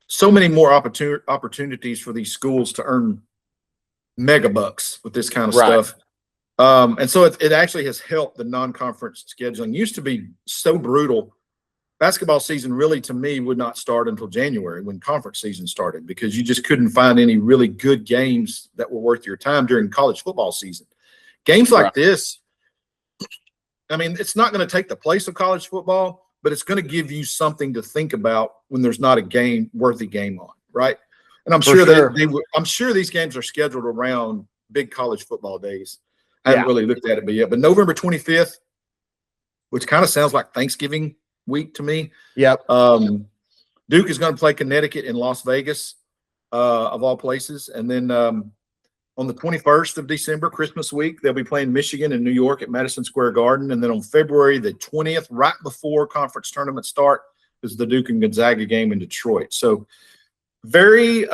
so many more opportunities for these schools to earn mega bucks with this kind of stuff. And so it actually has helped the non-conference scheduling. It used to be so brutal basketball season really, to me, would not start until January when conference season started, because you just couldn't find any really good games that were worth your time during college football season. Games like this, I mean, it's not going to take the place of college football, but it's going to give you something to think about when there's not a worthy game on, right? And I'm sure I'm sure these games are scheduled around big college football days. I haven't really looked at it yet, but November 25th, which kind of sounds like Thanksgiving week to me. Yep. Duke is going to play Connecticut in Las Vegas, of all places, and then on the 21st of December, Christmas week, they'll be playing Michigan and New York at Madison Square Garden. And then on February the 20th, right before conference tournament start, is the Duke and Gonzaga game in Detroit. So very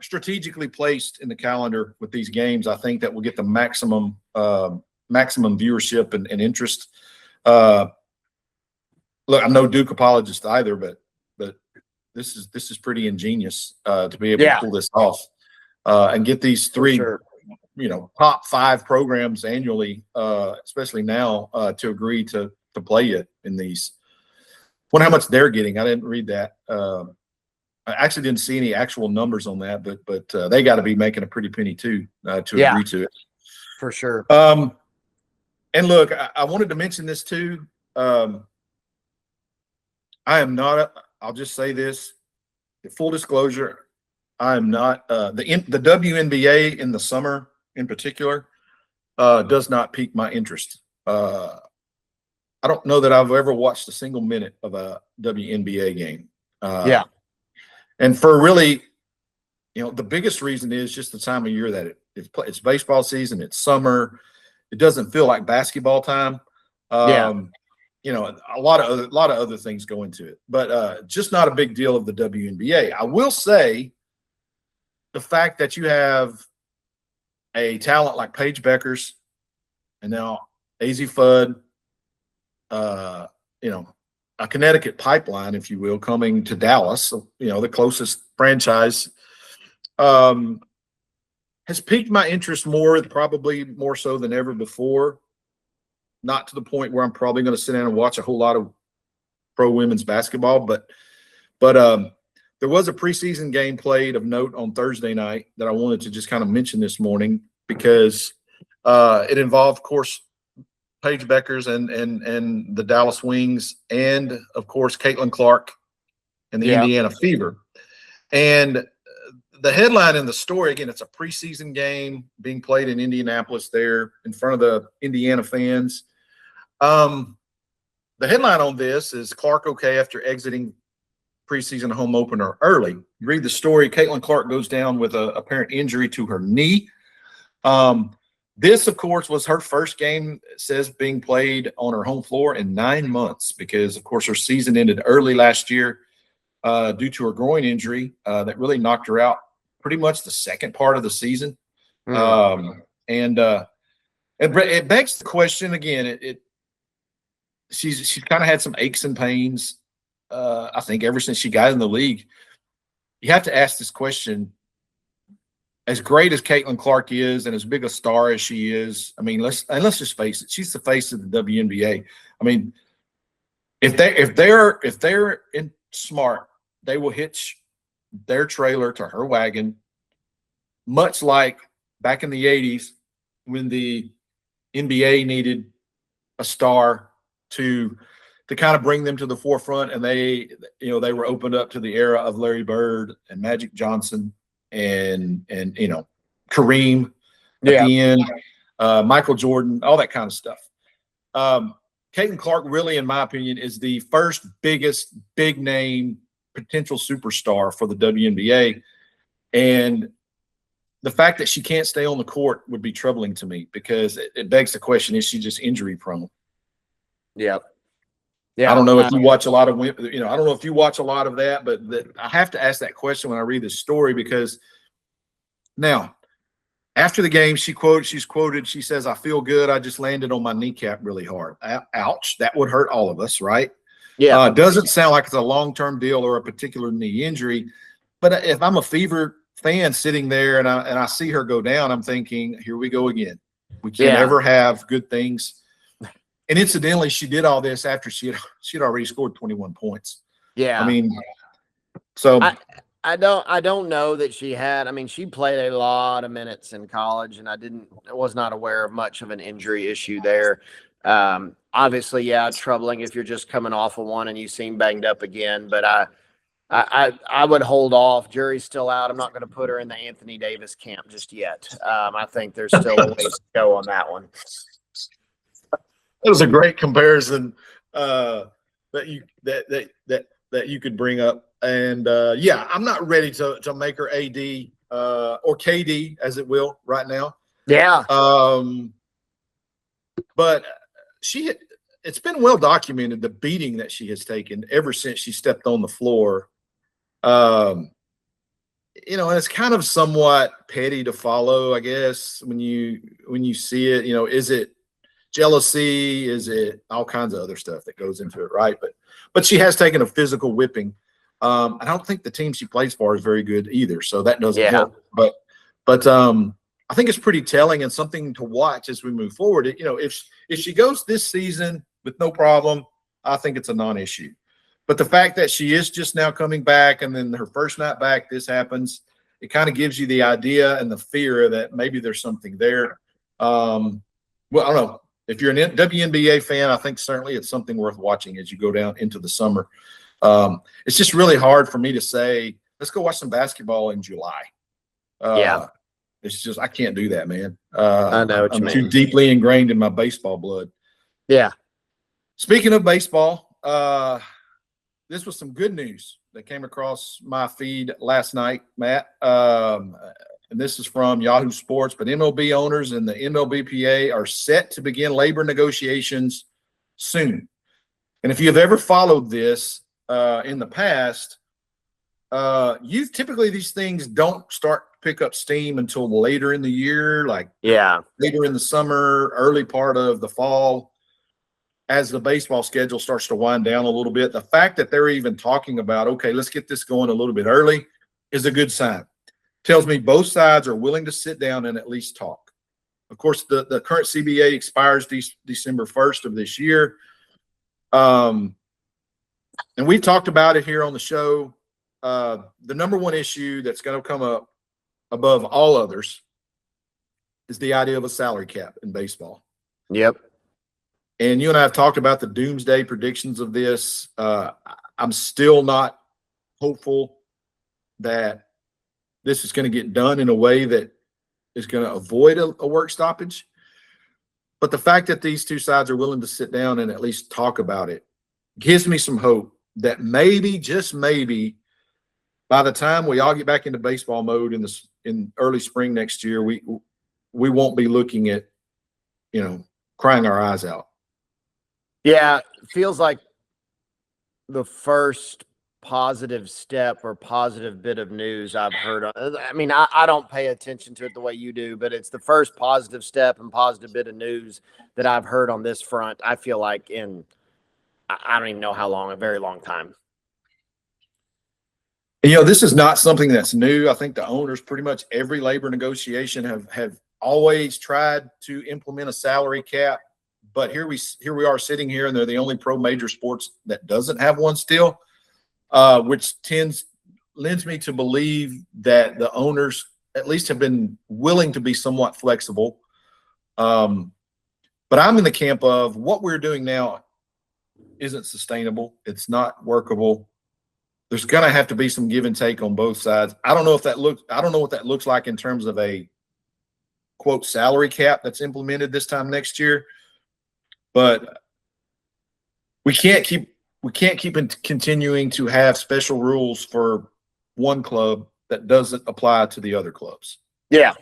strategically placed in the calendar with these games. I think that will get the maximum viewership and interest. Look, I'm no Duke apologist either, but this is pretty ingenious to be able to pull this off. And get these three, top 5 programs annually, especially now, to agree to play it in these. Wonder how much they're getting. I didn't read that. I actually didn't see any actual numbers on that, but they got to be making a pretty penny too to agree to it. For sure. And look, I wanted to mention this too. I am not. I'll just say this: full disclosure. I am not the WNBA in the summer in particular does not pique my interest. I don't know that I've ever watched a single minute of a WNBA game. And for really, the biggest reason is just the time of year that it's baseball season. It's summer. It doesn't feel like basketball time. A lot of other things go into it, but just not a big deal of the WNBA. I will say, the fact that you have a talent like Paige Beckers and now AZ Fudd, a Connecticut pipeline, if you will, coming to Dallas, the closest franchise, has piqued my interest probably more so than ever before. Not to the point where I'm probably going to sit down and watch a whole lot of pro women's basketball, but there was a preseason game played of note on Thursday night that I wanted to just kind of mention this morning because it involved, of course, Paige Beckers and the Dallas Wings, and of course Caitlin Clark and the Indiana Fever. And the headline in the story, again, it's a preseason game being played in Indianapolis there in front of the Indiana fans. The headline on this is Clark okay after exiting preseason home opener early. You read the story, Caitlin Clark goes down with a apparent injury to her knee. This, of course, was her first game, it says, being played on her home floor in 9 months because, of course, her season ended early last year due to her groin injury that really knocked her out pretty much the second part of the season. And it begs the question again. She's kind of had some aches and pains. I think ever since she got in the league, you have to ask this question. As great as Caitlin Clark is and as big a star as she is, I mean, let's just face it, she's the face of the WNBA. I mean, if they're smart, they will hitch their trailer to her wagon, much like back in the 80s when the NBA needed a star to kind of bring them to the forefront, and they were opened up to the era of Larry Bird and Magic Johnson and Kareem at the end, Michael Jordan, all that kind of stuff. Caitlin Clark really, in my opinion, is the first biggest big name potential superstar for the WNBA. And the fact that she can't stay on the court would be troubling to me because it begs the question, is she just injury prone? Yeah. I don't know if you watch a lot of, I don't know if you watch a lot of that, but I have to ask that question when I read this story because now, after the game, she's quoted, she says, "I feel good. I just landed on my kneecap really hard." Ouch. That would hurt all of us, right? Yeah. Doesn't sound like it's a long-term deal or a particular knee injury. But if I'm a Fever fan sitting there and I see her go down, I'm thinking, here we go again. We can't ever have good things. And incidentally, she did all this after she had already scored 21 points. Yeah. I mean, so I don't know that she had. I mean, she played a lot of minutes in college, and I was not aware of much of an injury issue there. Obviously, yeah, troubling if you're just coming off of one and you seem banged up again. But I would hold off. Jury's still out. I'm not going to put her in the Anthony Davis camp just yet. I think there's still a ways to go on that one. it was a great comparison that you could bring up. And yeah, I'm not ready to make her AD or KD, as it will, right now. Yeah. But it's been well documented, the beating that she has taken ever since she stepped on the floor. And it's kind of somewhat petty to follow, I guess, when you see it. Is it jealousy? Is it all kinds of other stuff that goes into it, right? But she has taken a physical whipping. I don't think the team she plays for is very good either, so that doesn't help. But I think it's pretty telling and something to watch as we move forward. If she goes this season with no problem, I think it's a non-issue. But the fact that she is just now coming back, and then her first night back, this happens, it kind of gives you the idea and the fear that maybe there's something there. Well, I don't know. If you're an WNBA fan, I think certainly it's something worth watching as you go down into the summer. It's just really hard for me to say, let's go watch some basketball in July. It's just, I can't do that, man. I know what you mean. Too deeply ingrained in my baseball blood. Yeah. Speaking of baseball, this was some good news that came across my feed last night, Matt. And this is from Yahoo Sports, but MLB owners and the MLBPA are set to begin labor negotiations soon. And if you have ever followed this in the past, typically these things don't start to pick up steam until later in the year, like later in the summer, early part of the fall, as the baseball schedule starts to wind down a little bit. The fact that they're even talking about, okay, let's get this going a little bit early, is a good sign. Tells me both sides are willing to sit down and at least talk. Of course, the current CBA expires December 1st of this year. And we've talked about it here on the show. The number one issue that's going to come up above all others is the idea of a salary cap in baseball. Yep. And you and I have talked about the doomsday predictions of this. I'm still not hopeful that this is going to get done in a way that is going to avoid a work stoppage. But the fact that these two sides are willing to sit down and at least talk about it gives me some hope that maybe, just maybe, by the time we all get back into baseball mode in early spring next year, we won't be looking at, crying our eyes out. Yeah, it feels like the first positive step or positive bit of news I've heard. I mean, I don't pay attention to it the way you do, but it's the first positive step and positive bit of news that I've heard on this front. I feel like I don't even know how long, a very long time. This is not something that's new. I think the owners, pretty much every labor negotiation, have always tried to implement a salary cap. But here we are sitting here, and they're the only pro major sports that doesn't have one still, which lends me to believe that the owners at least have been willing to be somewhat flexible. But I'm in the camp of what we're doing now isn't sustainable. It's not workable. There's going to have to be some give and take on both sides. I don't know what that looks like in terms of a quote salary cap that's implemented this time next year. But we can't keep continuing to have special rules for one club that doesn't apply to the other clubs. Yeah,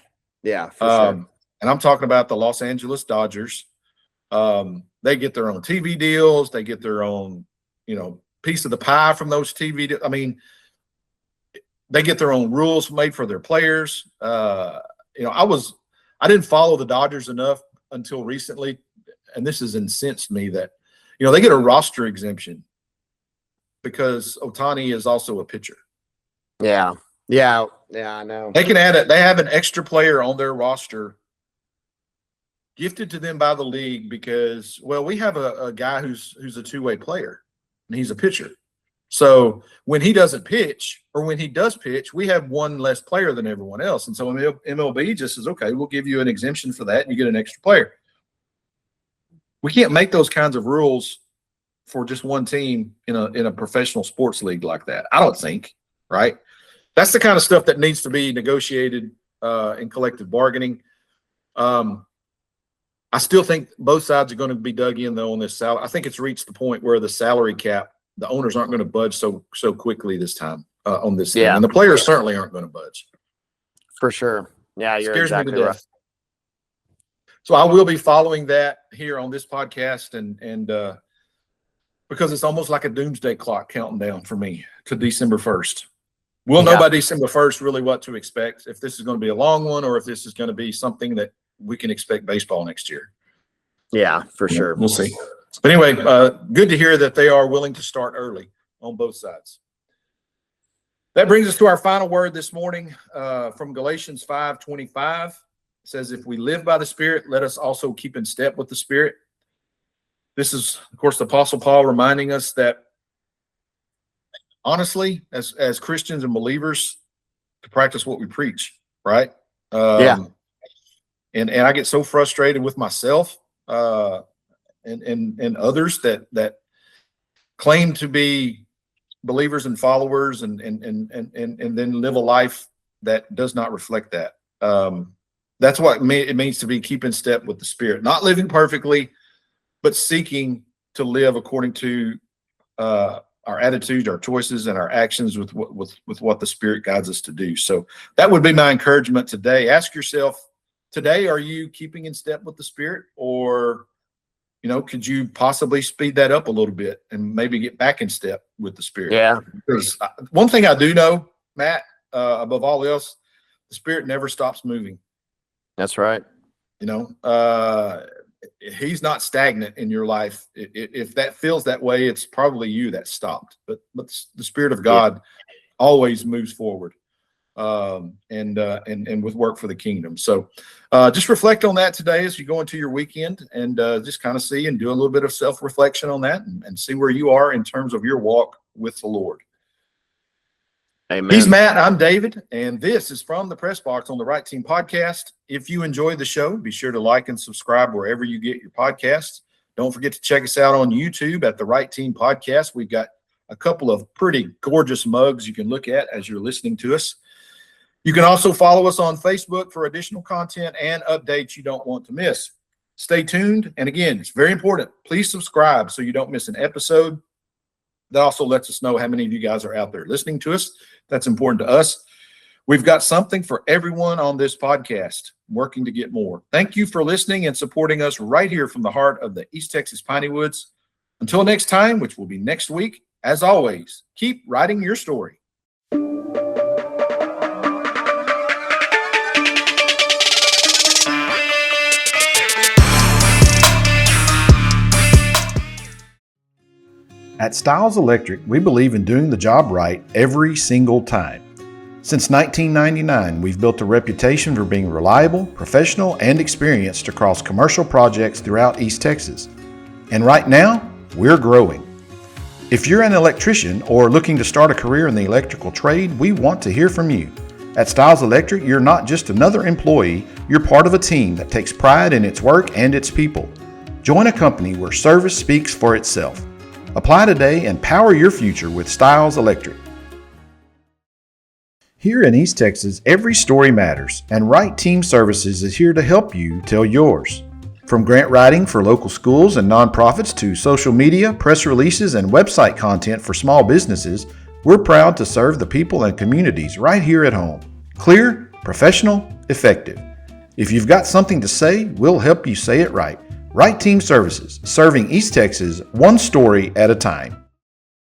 for sure. And I'm talking about the Los Angeles Dodgers. They get their own TV deals. They get their own, piece of the pie from those TV deals. I mean, they get their own rules made for their players. I didn't follow the Dodgers enough until recently, and this has incensed me that, they get a roster exemption because Ohtani is also a pitcher. Yeah, I know. They can they have an extra player on their roster gifted to them by the league because, well, we have a guy who's a two-way player, and he's a pitcher. So when he doesn't pitch, or when he does pitch, we have one less player than everyone else. And so MLB just says, okay, we'll give you an exemption for that, and you get an extra player. We can't make those kinds of rules for just one team in a professional sports league like that. I don't think, right? That's the kind of stuff that needs to be negotiated in collective bargaining. I still think both sides are going to be dug in, though, on this salary. I think it's reached the point where the salary cap, the owners aren't going to budge so quickly this time on this thing. And the players certainly aren't going to budge. For sure. Yeah, you're Scares exactly me to right. death. So I will be following that here on this podcast, and because it's almost like a doomsday clock counting down for me to December 1st. We'll know by December 1st really what to expect, if this is going to be a long one or if this is going to be something that we can expect baseball next year. Yeah, for sure. We'll see. But anyway, good to hear that they are willing to start early on both sides. That brings us to our final word this morning from Galatians 5:25. It says, if we live by the Spirit, let us also keep in step with the Spirit. This is, of course, the Apostle Paul reminding us that, honestly, as Christians and believers, to practice what we preach, right? And I get so frustrated with myself and others that claim to be believers and followers and then live a life that does not reflect that. That's what it means to be keep in step with the Spirit, not living perfectly, but seeking to live according to our attitudes, our choices, and our actions with what the Spirit guides us to do. So that would be my encouragement today. Ask yourself today, are you keeping in step with the Spirit, or could you possibly speed that up a little bit and maybe get back in step with the Spirit? Yeah. Because one thing I do know, Matt, above all else, the Spirit never stops moving. That's right. He's not stagnant in your life. If that feels that way, it's probably you that stopped. But the Spirit of God always moves forward, and with work for the kingdom. So just reflect on that today as you go into your weekend, and just kind of see and do a little bit of self-reflection on that, and see where you are in terms of your walk with the Lord. Amen. He's Matt. I'm David, and this is From the Press Box on the Right Team Podcast. If you enjoyed the show, be sure to like and subscribe wherever you get your podcasts. Don't forget to check us out on YouTube at the Right Team Podcast. We've got a couple of pretty gorgeous mugs you can look at as you're listening to us. You can also follow us on Facebook for additional content and updates you don't want to miss. Stay tuned. And again, it's very important. Please subscribe so you don't miss an episode. That also lets us know how many of you guys are out there listening to us. That's important to us. We've got something for everyone on this podcast, working to get more. Thank you for listening and supporting us right here from the heart of the East Texas Piney Woods. Until next time, which will be next week, as always, keep writing your story. At Styles Electric, we believe in doing the job right every single time. Since 1999, we've built a reputation for being reliable, professional, and experienced across commercial projects throughout East Texas. And right now, we're growing. If you're an electrician or looking to start a career in the electrical trade, we want to hear from you. At Styles Electric, you're not just another employee, you're part of a team that takes pride in its work and its people. Join a company where service speaks for itself. Apply today and power your future with Styles Electric. Here in East Texas, every story matters, and Right Team Services is here to help you tell yours. From grant writing for local schools and nonprofits to social media, press releases, and website content for small businesses, we're proud to serve the people and communities right here at home. Clear, professional, effective. If you've got something to say, we'll help you say it right. Right Team Services, serving East Texas one story at a time.